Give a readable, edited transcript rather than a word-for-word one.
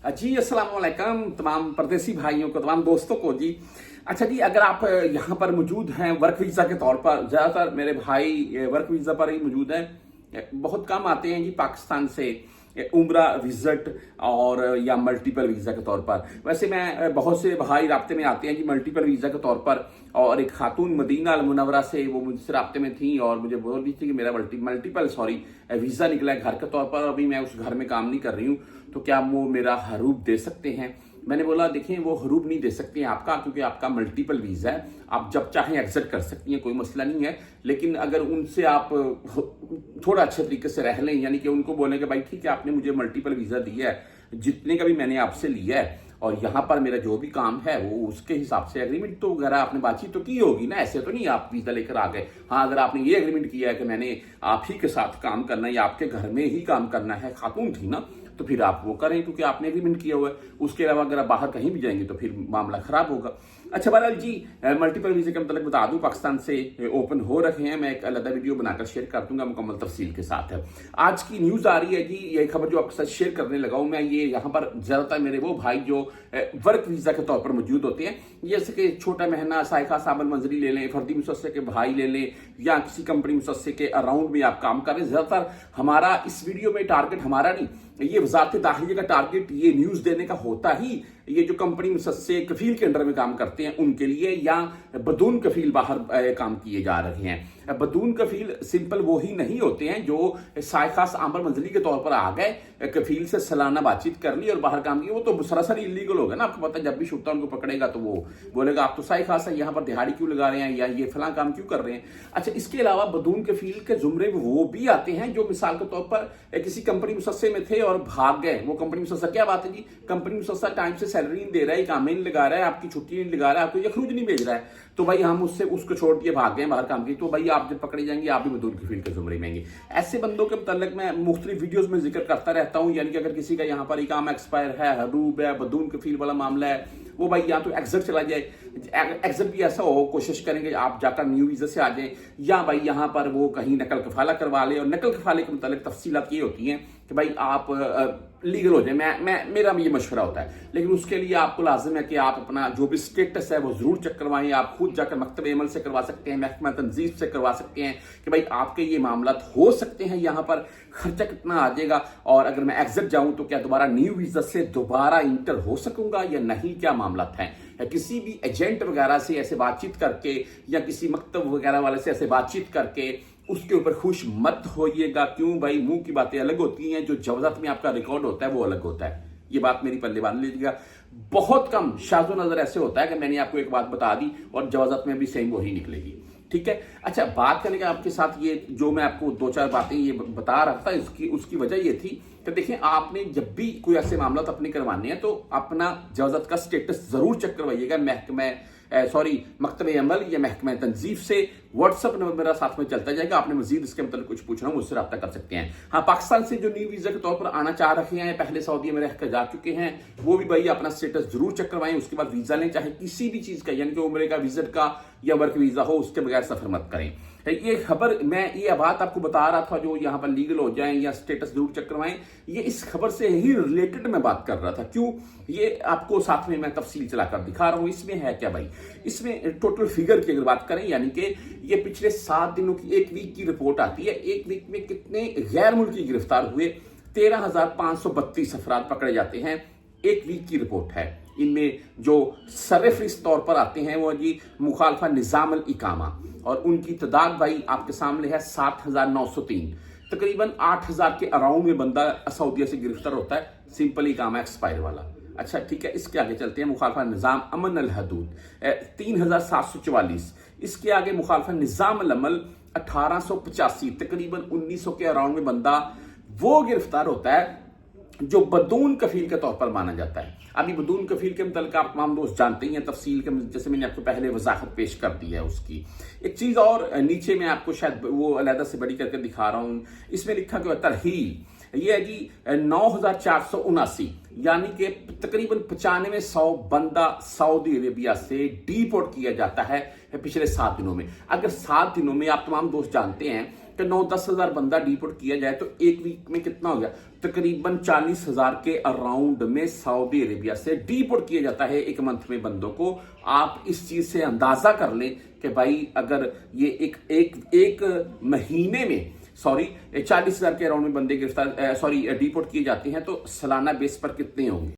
जी अस्सलाम वालेकुम तमाम परदेसी भाइयों को, तमाम दोस्तों को जी। अच्छा जी, अगर आप यहाँ पर मौजूद हैं वर्क वीज़ा के तौर पर, ज़्यादातर मेरे भाई वर्क वीज़ा पर ही मौजूद हैं। बहुत कम आते हैं जी पाकिस्तान से उम्रा विजिट और या मल्टीपल वीज़ा के तौर पर। वैसे मैं बहुत से भाई राब्ते में आते हैं जी मल्टीपल वीज़ा के तौर पर। और एक खातून मदीना अल मुनव्वरा से वो मुझसे राब्ते में थी और मुझे बोल रही थी कि मेरा मल्टीपल वीज़ा निकला है घर के तौर पर, अभी मैं उस घर में काम नहीं कर रही हूँ, तो क्या वो मेरा हरूब दे सकते हैं। मैंने बोला देखिए वो हरूब नहीं दे सकते हैं आपका, क्योंकि आपका मल्टीपल वीज़ा है, आप जब चाहें एग्जिट कर सकती हैं, कोई मसला नहीं है। लेकिन अगर उनसे आप थोड़ा अच्छे तरीके से रह लें, यानी कि उनको बोलें कि भाई ठीक है आपने मुझे मल्टीपल वीज़ा दिया है, जितने का भी मैंने आपसे लिया है और यहाँ पर मेरा जो भी काम है वो उसके हिसाब से एग्रीमेंट तो वगैरह आपने बातचीत तो की होगी ना, ऐसे तो नहीं आप वीज़ा लेकर आ गए। हाँ, अगर आपने ये एग्रीमेंट किया है कि मैंने आप ही के साथ काम करना है या आपके घर में ही काम करना है, खातून थी ना, तो फिर आप वो करें क्योंकि आपने एग्रीमेंट किया हुआ है। उसके अलावा अगर आप बाहर कहीं भी जाएंगे तो फिर मामला खराब होगा। अच्छा बहरहाल जी, मल्टीपल वीज़े के मतलब बता दूं, पाकिस्तान से ओपन हो रखे हैं। मैं एक अलग वीडियो बनाकर शेयर कर दूंगा मुकम्मल तफसील के साथ। है आज की न्यूज़ आ रही है जी, ये खबर जो आपके साथ शेयर करने लगा हूं मैं, ये यहाँ पर ज़्यादातर मेरे वो भाई जो वर्क वीज़ा के तौर पर मौजूद होते हैं, जैसे कि छोटा महना साइखा साबल मंजरी ले लें, फर्दी मुसस्से के भाई ले लें, या किसी कंपनी मुसस्से के अराउंड में आप काम कर रहे हैं। ज़्यादातर हमारा इस वीडियो में टारगेट हमारा नहीं, ये वजारत दाखिले का टारगेट ये न्यूज़ देने का होता ही ये जो कंपनी मुसस्से कफील के अंडर में काम करते हैं उनके लिए, या बदून कफील बाहर काम किए जा रहे हैं। बदून कफील सिंपल वो ही नहीं होते हैं जो साइखास आंबर मंजली के तौर पर आ गए, कफील से सालाना बातचीत कर ली और बाहर काम किया, वो तो सरासर इलीगल होगा ना। आपको पता है जब भी शुक्ता उनको पकड़ेगा तो वो बोलेगा आप तो साइखास है, यहाँ पर दिहाड़ी क्यों लगा रहे हैं या ये फला काम क्यों कर रहे हैं। अच्छा, इसके अलावा बदून कफील के जुमरे में वो भी आते हैं जो मिसाल के तौर पर किसी कंपनी मुसस्से में थे और भाग गए। वो कंपनी मुसस्सा क्या बात है जी, कंपनी मुसस्सा टाइम से सैलरी नहीं दे रहा है, काम नहीं लगा रहा है, आपकी छुट्टी नहीं लगा रहा है, आपको यखरूज नहीं भेज रहा है, तो भाई हम उससे उसको छोड़ दिए भाग गए बाहर काम की, तो भाई आप जब पकड़े जाएंगे आप भी बदून कफील के जुमरे में आएंगे। ऐसे बंदों के मतलब मैं मुख्तलिफ वीडियोस में जिक्र करता रहता हूं। यानी कि अगर किसी का यहाँ पर इकामा एक्सपायर है, हरूब है, बदून कफील वाला मामला है, वो भाई या तो एग्जिट चला जाए, एग्जिट भी ऐसा हो, कोशिश करेंगे आप जाकर न्यू वीज़ा से आ जाए, या भाई यहाँ पर वो कहीं नकल कफाला करवा ले। और नकल कफाले के मतलब तफसीलात ये होती हैं कि भाई आप लीगल हो जाए, मेरा ये मशवरा होता है। लेकिन उसके लिए आपको लाजिम है कि आप अपना जो भी स्टेटस है वो जरूर चेक करवाएं। आप खुद जाकर मकतब अमल से करवा सकते हैं, महकमा तंजीम से करवा सकते हैं कि भाई आपके ये मामला हो सकते हैं, यहाँ पर खर्चा कितना आ जाएगा, और अगर मैं एग्जिट जाऊं तो क्या दोबारा न्यू वीज़ा से दोबारा इंटर हो सकूंगा या नहीं, क्या मामला है। किसी भी एजेंट वगैरह से ऐसे बातचीत करके या किसी मकतब वगैरह वाले से ऐसे बातचीत करके उसके ऊपर खुश मत होइएगा। क्यों भाई, मुंह की बातें अलग होती हैं, जो जवाज़त में आपका रिकॉर्ड होता है वो अलग होता है। ये बात मेरी पल्ले बांध लीजिएगा। बहुत कम शाज़ो नजर ऐसे होता है कि मैंने आपको एक बात बता दी और जवाज़त में भी सेम वही निकलेगी, ठीक है। अच्छा, बात करने का आपके साथ ये जो मैं आपको दो चार बातें ये बता रहा था, उसकी वजह ये थी कि देखिए आपने जब भी कोई ऐसे मामला अपने करवाने हैं तो अपना जवाज़त का स्टेटस जरूर चेक करवाइएगा। मकतब अमल या महकमा तंजीफ से। व्हाट्सअप नंबर मेरा साथ में चलता जाएगा, आपने मजीद इसके मतलब कुछ पूछना हो मुझसे रब्ता कर सकते हैं। हाँ, पाकिस्तान से जो न्यू वीज़ा के तौर पर आना चाह रहे हैं, पहले सऊदी में रहकर जा चुके हैं, वो भी भाई अपना स्टेटस जरूर चेक करवाएं, उसके बाद वीज़ा लें, चाहे किसी भी चीज़ का, यानी कि उम्र का, विजिट का या वर्क वीज़ा हो, उसके बगैर सफर मत करें। ये खबर मैं ये बात आपको बता रहा था जो यहाँ पर लीगल हो जाएं या स्टेटस जरूर चेक करवाएं, ये इस खबर से ही रिलेटेड मैं बात कर रहा था। क्यों, ये आपको साथ में मैं तफसील चलाकर दिखा रहा हूँ। इसमें है क्या भाई, इसमें टोटल फिगर की अगर बात करें, यानी कि ये पिछले 7 दिनों की, एक वीक की रिपोर्ट आती है। एक वीक में कितने गैर मुल्की गिरफ्तार हुए, 13,532 अफराद पकड़े जाते हैं, एक वीक की रिपोर्ट है। इनमें जो सरफरिस्त तौर पर आते हैं वो जी मुखालफा निज़ाम अल इकामा, और उनकी तादाद भाई आपके सामने है 7,903। तकरीबन 8,000 के अराउंड में बंदा सऊदीया से गिरफ्तार होता है, सिंपल इकामा एक्सपायर वाला। अच्छा ठीक है, इसके आगे चलते हैं। मुखालफा निज़ाम अमन अल हदूद 3,744। इसके आगे मुखालफा निज़ाम अल अमल 1885, तकरीबन 1900 के अराउंड में बंदा वो गिरफ्तार होता है जो बदून कफील के तौर पर माना जाता है। अभी बदून कफील के मतलब आप तमाम दोस्त जानते ही हैं तफसील के, जैसे मैंने आपको पहले वजाहत पेश कर दी है उसकी। एक चीज और नीचे मैं आपको शायद वो अलहदा से बड़ी करके दिखा रहा हूं, इसमें लिखा गया तरहील, ये है जी 9,479। यानी कि तकरीबन 95-100 बंदा सऊदी अरेबिया से डिपोर्ट किया जाता है पिछले 7 दिनों में। अगर 7 दिनों में आप तमाम दोस्त जानते हैं कि 9-10 हजार बंदा डिपोर्ट किया जाए तो एक वीक में कितना हो गया, तकरीबन 40,000 के अराउंड में सऊदी अरेबिया से डिपोर्ट किया जाता है एक मंथ में बंदों को। आप इस चीज से अंदाजा कर लें कि भाई अगर ये एक महीने में 40,000 के अराउंड में बंदे गिरफ्तार डिपोर्ट किए जाते हैं तो सालाना बेस पर कितने होंगे।